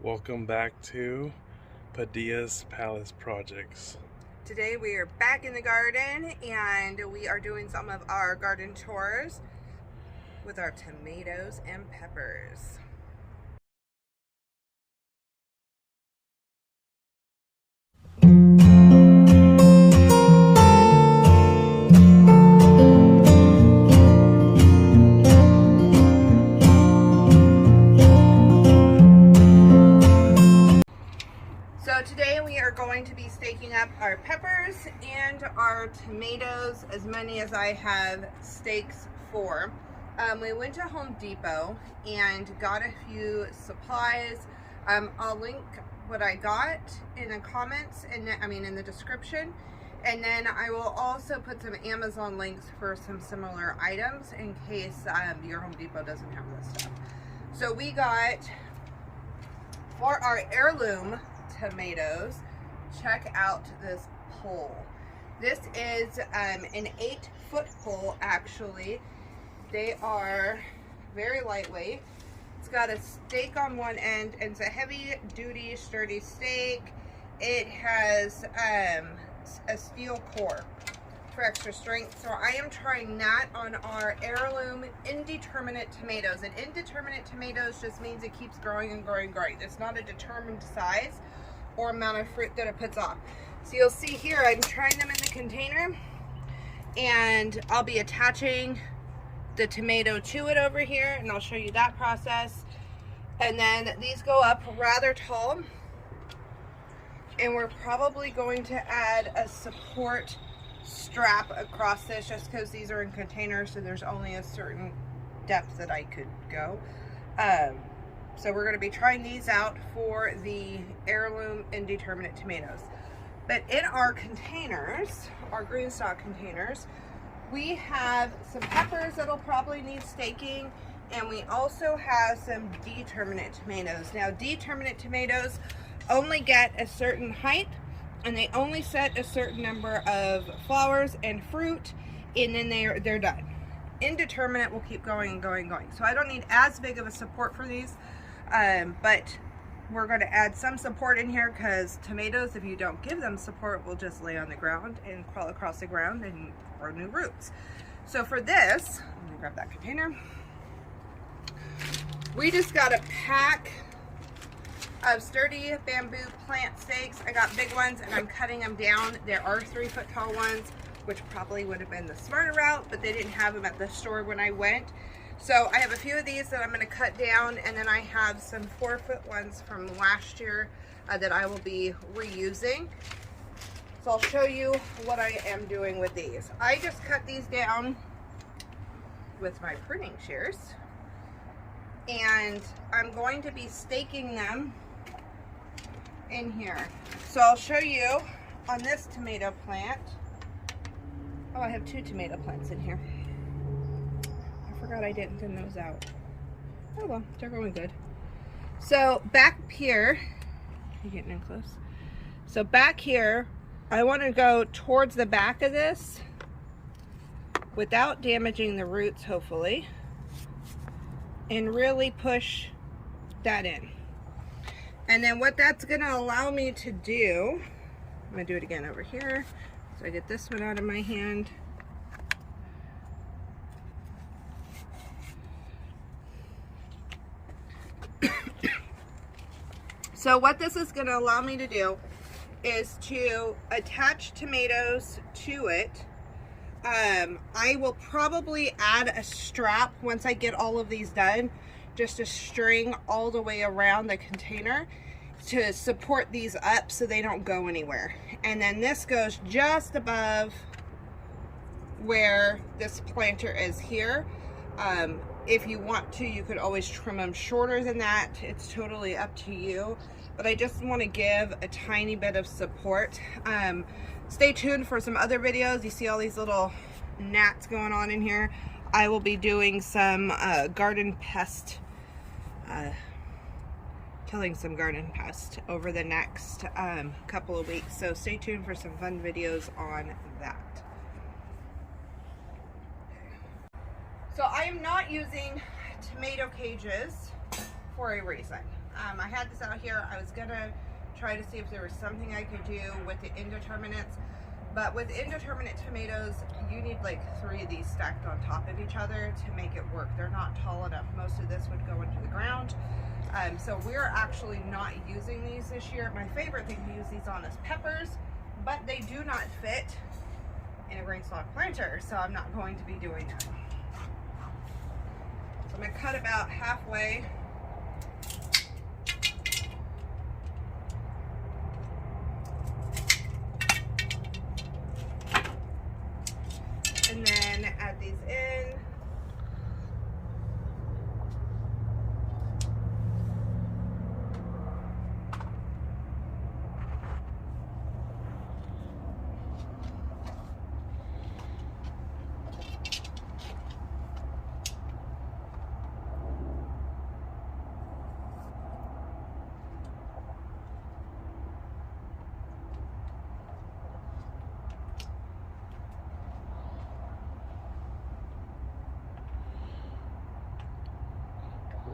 Welcome back to Padillapalaceprojects Projects. Today we are back in the garden and we are doing some of our garden chores with our tomatoes and peppers. So today we are going to be staking up our peppers and our tomatoes, as many as I have stakes for. We went to Home Depot and got a few supplies. I'll link what I got in the comments, and in the description. And then I will also put some Amazon links for some similar items in case your Home Depot doesn't have this stuff. So we got, for our heirloom tomatoes, check out this pole. This is an 8-foot pole actually. They are very lightweight. It's got a stake on one end and it's a heavy duty sturdy stake. It has a steel core for extra strength. So I am trying that on our heirloom indeterminate tomatoes. And indeterminate tomatoes just means it keeps growing and growing and growing. It's not a determined size or amount of fruit that it puts off. So you'll see here I'm trying them in the container and I'll be attaching the tomato to it over here, and I'll show you that process. And then these go up rather tall, and we're probably going to add a support strap across this just because these are in containers, so there's only a certain depth that I could go. So we're going to be trying these out for the heirloom indeterminate tomatoes. But in our containers, our green stock containers, we have some peppers that'll probably need staking, and we also have some determinate tomatoes. Now, determinate tomatoes only get a certain height, and they only set a certain number of flowers and fruit, and then they're done. Indeterminate will keep going and going and going. So I don't need as big of a support for these, but we're going to add some support in here because tomatoes, if you don't give them support, will just lay on the ground and crawl across the ground and grow new roots. So for this, let me grab that container. We just got a pack of sturdy bamboo plant stakes. I got big ones and I'm cutting them down. There are 3-foot tall ones, which probably would have been the smarter route, but they didn't have them at the store when I went. So I have a few of these that I'm going to cut down, and then I have some 4-foot ones from last year that I will be reusing. So I'll show you what I am doing with these. I just cut these down with my pruning shears, and I'm going to be staking them in here. So I'll show you on this tomato plant. Oh, I have 2 tomato plants in here. I forgot I didn't thin those out. Oh well, they're going good. So back here, you getting in close? So back here, I want to go towards the back of this without damaging the roots, hopefully, and really push that in. And then what that's going to allow me to do, I'm going to do it again over here. So I get this one out of my hand. So what this is going to allow me to do is to attach tomatoes to it. I will probably add a strap once I get all of these done, just a string all the way around the container to support these up so they don't go anywhere. And then this goes just above where this planter is here. If you want to, you could always trim them shorter than that. It's totally up to you. But I just want to give a tiny bit of support. Stay tuned for some other videos. You see all these little gnats going on in here. I will be doing some garden pest, killing some garden pest over the next couple of weeks. So stay tuned for some fun videos on that. So I am not using tomato cages for a reason. I had this out here. I was gonna try to see if there was something I could do with the Indeterminates, but with Indeterminate tomatoes, you need like 3 of these stacked on top of each other to make it work. They're not tall enough. Most of this would go into the ground. So we're actually not using these this year. My favorite thing to use these on is peppers, but they do not fit in a green stalk planter, so I'm not going to be doing that. So I'm gonna cut about halfway. And then add these in.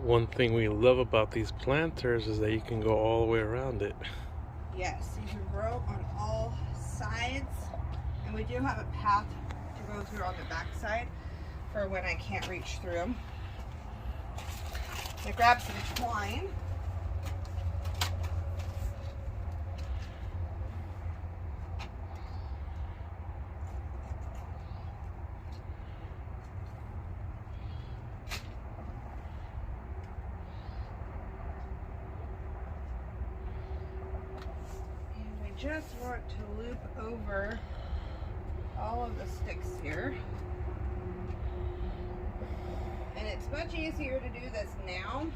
One thing we love about these planters is that you can go all the way around it. Yes, you can grow on all sides, and we do have a path to go through on the back side for when I can't reach through them. I grab some twine. Just want to loop over all of the sticks here. And it's much easier to do this now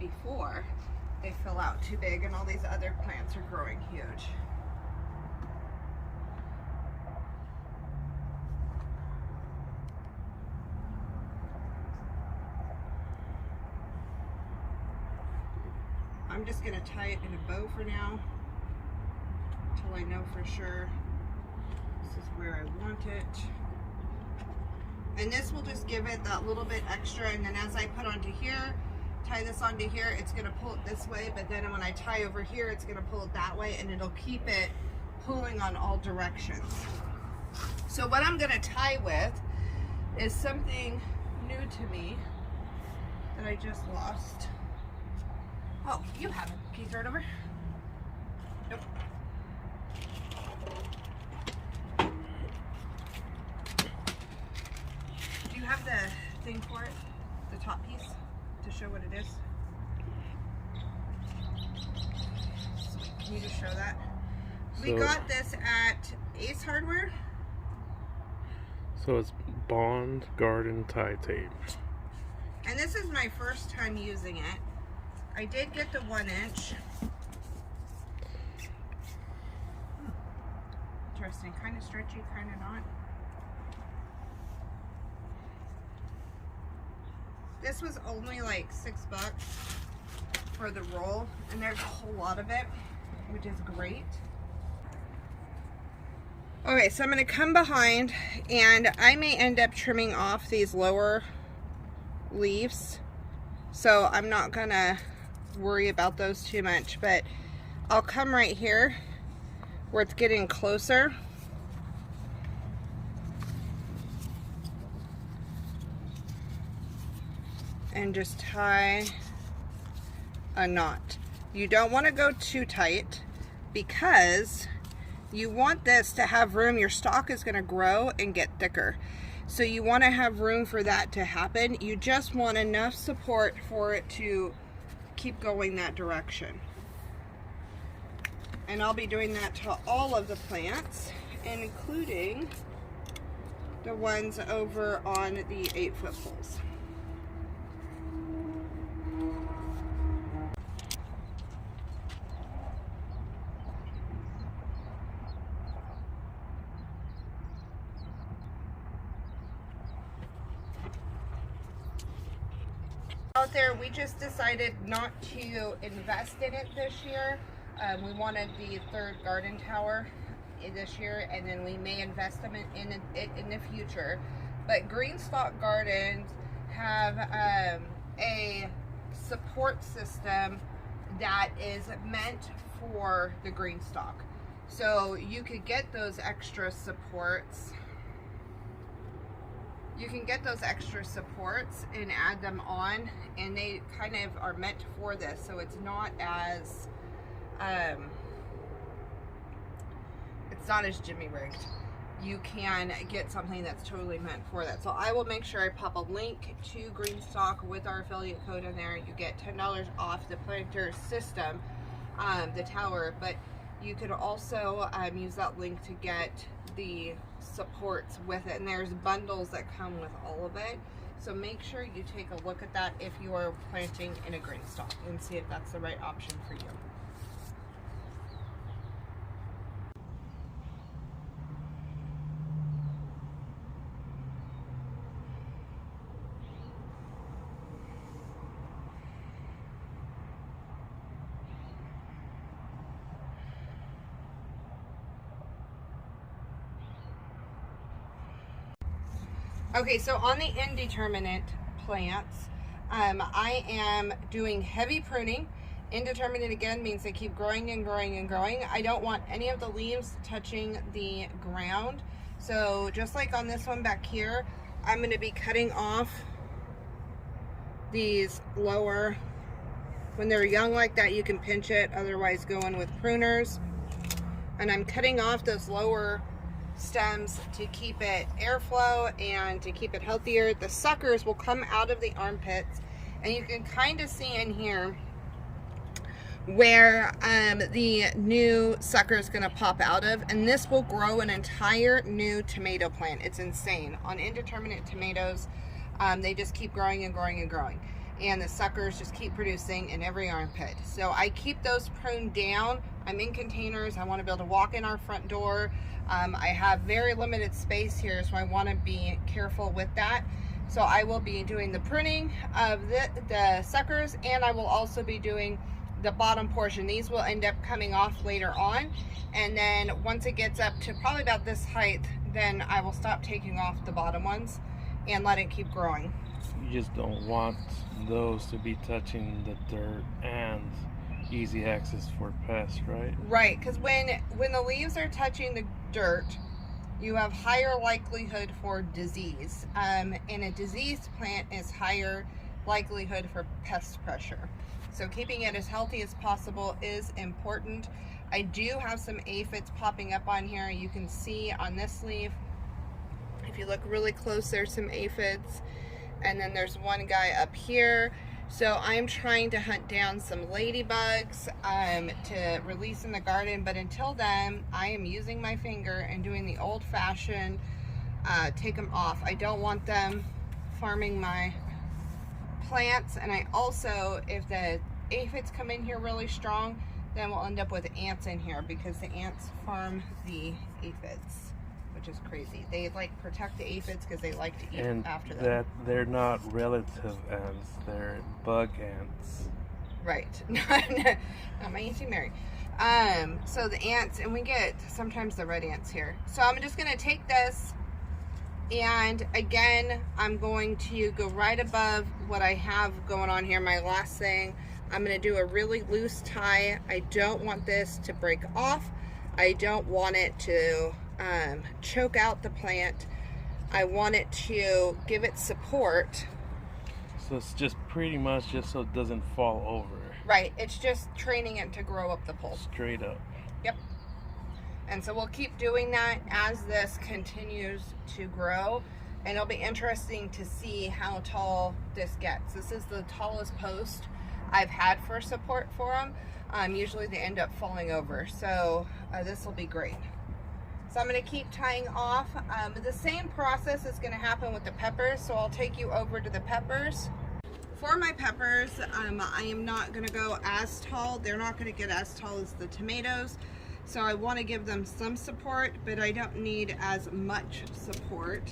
before they fill out too big and all these other plants are growing huge. I'm just going to tie it in a bow for now, until I know for sure this is where I want it. And this will just give it that little bit extra, and then as I put onto here, tie this onto here, it's going to pull it this way, but then when I tie over here, it's going to pull it that way, and it'll keep it pulling on all directions. So what I'm going to tie with is something new to me that I just lost. Oh, you have it. Can you throw it over? Nope. Do you have the thing for it? The top piece? To show what it is? Sweet. Can you just show that? We got this at Ace Hardware. So it's Bond Garden Tie Tape. And this is my first time using it. I did get the 1-inch. Interesting, kind of stretchy, kind of not. This was only like $6 for the roll, and there's a whole lot of it, which is great. Okay, so I'm going to come behind, and I may end up trimming off these lower leaves, so I'm not going to worry about those too much, but I'll come right here where it's getting closer. And just tie a knot. You don't want to go too tight because you want this to have room. Your stalk is going to grow and get thicker. So you want to have room for that to happen. You just want enough support for it to keep going that direction. And I'll be doing that to all of the plants, including the ones over on the 8-foot poles. Out there, we just decided not to invest in it this year. We wanted the 3rd garden tower this year, and then we may invest them in it in the future. But green stalk gardens have a support system that is meant for the green stalk. So you could get those extra supports. You can get those extra supports and add them on, and they kind of are meant for this. So it's not as jimmy rigged. You can get something that's totally meant for that. So I will make sure I pop a link to Greenstock with our affiliate code in there. You get $10 off the planter system, the tower, but you could also use that link to get the supports with it. And there's bundles that come with all of it. So make sure you take a look at that if you are planting in a Greenstock and see if that's the right option for you. Okay, so on the Indeterminate plants, I am doing heavy pruning. Indeterminate again means they keep growing and growing and growing. I don't want any of the leaves touching the ground. So just like on this one back here, I'm going to be cutting off these lower. When they're young like that, you can pinch it, otherwise go in with pruners. And I'm cutting off those lower stems to keep it airflow and to keep it healthier. The suckers will come out of the armpits, and you can kind of see in here where the new sucker is going to pop out of, and this will grow an entire new tomato plant. It's insane. On Indeterminate tomatoes, they just keep growing and growing and growing, and the suckers just keep producing in every armpit. So I keep those pruned down. I'm in containers. I want to be able to walk in our front door. I have very limited space here, so I want to be careful with that. So I will be doing the pruning of the suckers, and I will also be doing the bottom portion. These will end up coming off later on, and then once it gets up to probably about this height, then I will stop taking off the bottom ones and let it keep growing. You just don't want those to be touching the dirt and easy access for pests, right? Right, because when the leaves are touching the dirt, you have higher likelihood for disease. And a diseased plant is higher likelihood for pest pressure. So keeping it as healthy as possible is important. I do have some aphids popping up on here. You can see on this leaf, if you look really close, there's some aphids. And then there's one guy up here. So I'm trying to hunt down some ladybugs to release in the garden, but until then, I am using my finger and doing the old-fashioned take them off. I don't want them farming my plants, and I also, if the aphids come in here really strong, then we'll end up with ants in here because the ants farm the aphids, which is crazy. They like protect the aphids because they like to eat after them. That they're not relative ants, they're bug ants. Right. Not my Auntie Mary. So the ants, and we get sometimes the red ants here. So I'm just gonna take this, and again, I'm going to go right above what I have going on here, my last thing. I'm gonna do a really loose tie. I don't want this to break off. I don't want it to choke out the plant. I want it to give it support. So it's just pretty much just so it doesn't fall over. Right, it's just training it to grow up the pole. Straight up. Yep. And so we'll keep doing that as this continues to grow, and it'll be interesting to see how tall this gets. This is the tallest post I've had for support for them. Usually they end up falling over, so this will be great. So I'm going to keep tying off. The same process is going to happen with the peppers, so I'll take you over to the peppers. For my peppers, I am not going to go as tall. They're not going to get as tall as the tomatoes, so I want to give them some support, but I don't need as much support.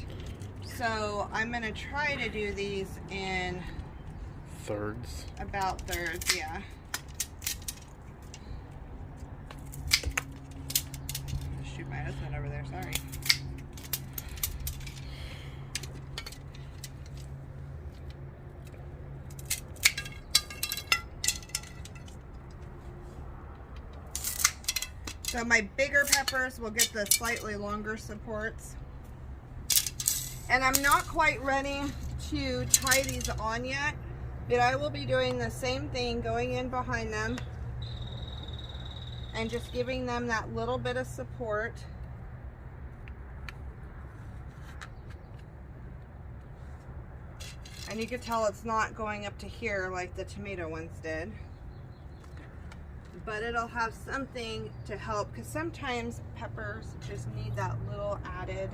So I'm going to try to do these in thirds. About thirds, yeah. Shoot my husband over there, sorry. So my bigger peppers will get the slightly longer supports. And I'm not quite ready to tie these on yet, but I will be doing the same thing, going in behind them and just giving them that little bit of support. And you can tell it's not going up to here like the tomato ones did. But it'll have something to help, because sometimes peppers just need that little added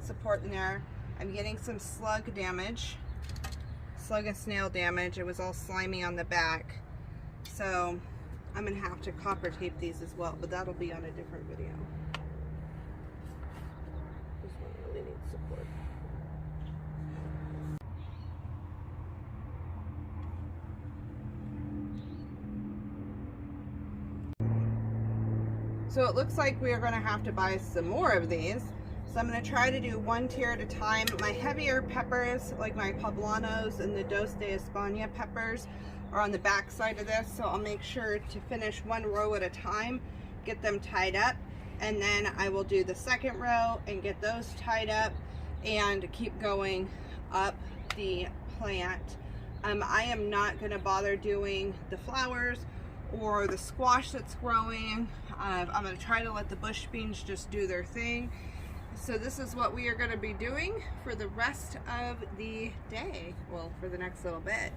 support in there. I'm getting some slug damage, slug and snail damage. It was all slimy on the back. So I'm gonna have to copper tape these as well, but that'll be on a different video. This one really needs support. So it looks like we are going to have to buy some more of these. So I'm going to try to do one tier at a time. My heavier peppers, like my poblanos and the Dos de España peppers, are on the back side of this. So I'll make sure to finish one row at a time, get them tied up, and then I will do the second row and get those tied up and keep going up the plant. I am not going to bother doing the flowers or the squash that's growing. I'm going to try to let the bush beans just do their thing. So this is what we are going to be doing for the rest of the day, well, for the next little bit.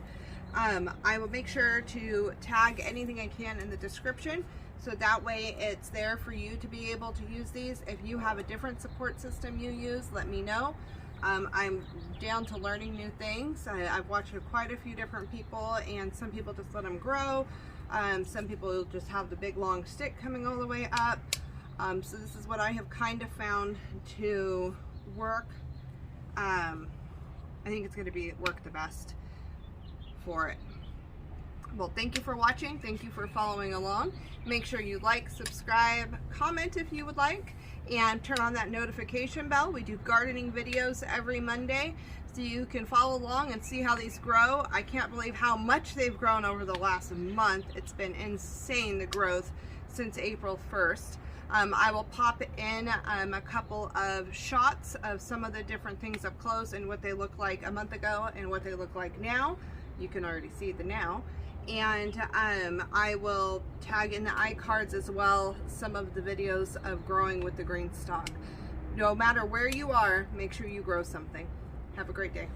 I will make sure to tag anything I can in the description, so that way it's there for you to be able to use these. If you have a different support system you use, let me know. I'm down to learning new things. I've watched quite a few different people, and some people just let them grow. Some people just have the big long stick coming all the way up. So this is what I have kind of found to work. I think it's going to work the best for it. Well, thank you for watching. Thank you for following along. Make sure you like, subscribe, comment if you would like, and turn on that notification bell. We do gardening videos every Monday, so you can follow along and see how these grow. I can't believe how much they've grown over the last month. It's been insane, the growth since April 1st. I will pop in a couple of shots of some of the different things up close and what they look like a month ago and what they look like now. You can already see the now. And I will tag in the iCards as well some of the videos of growing with the green stock. No matter where you are, make sure you grow something. Have a great day.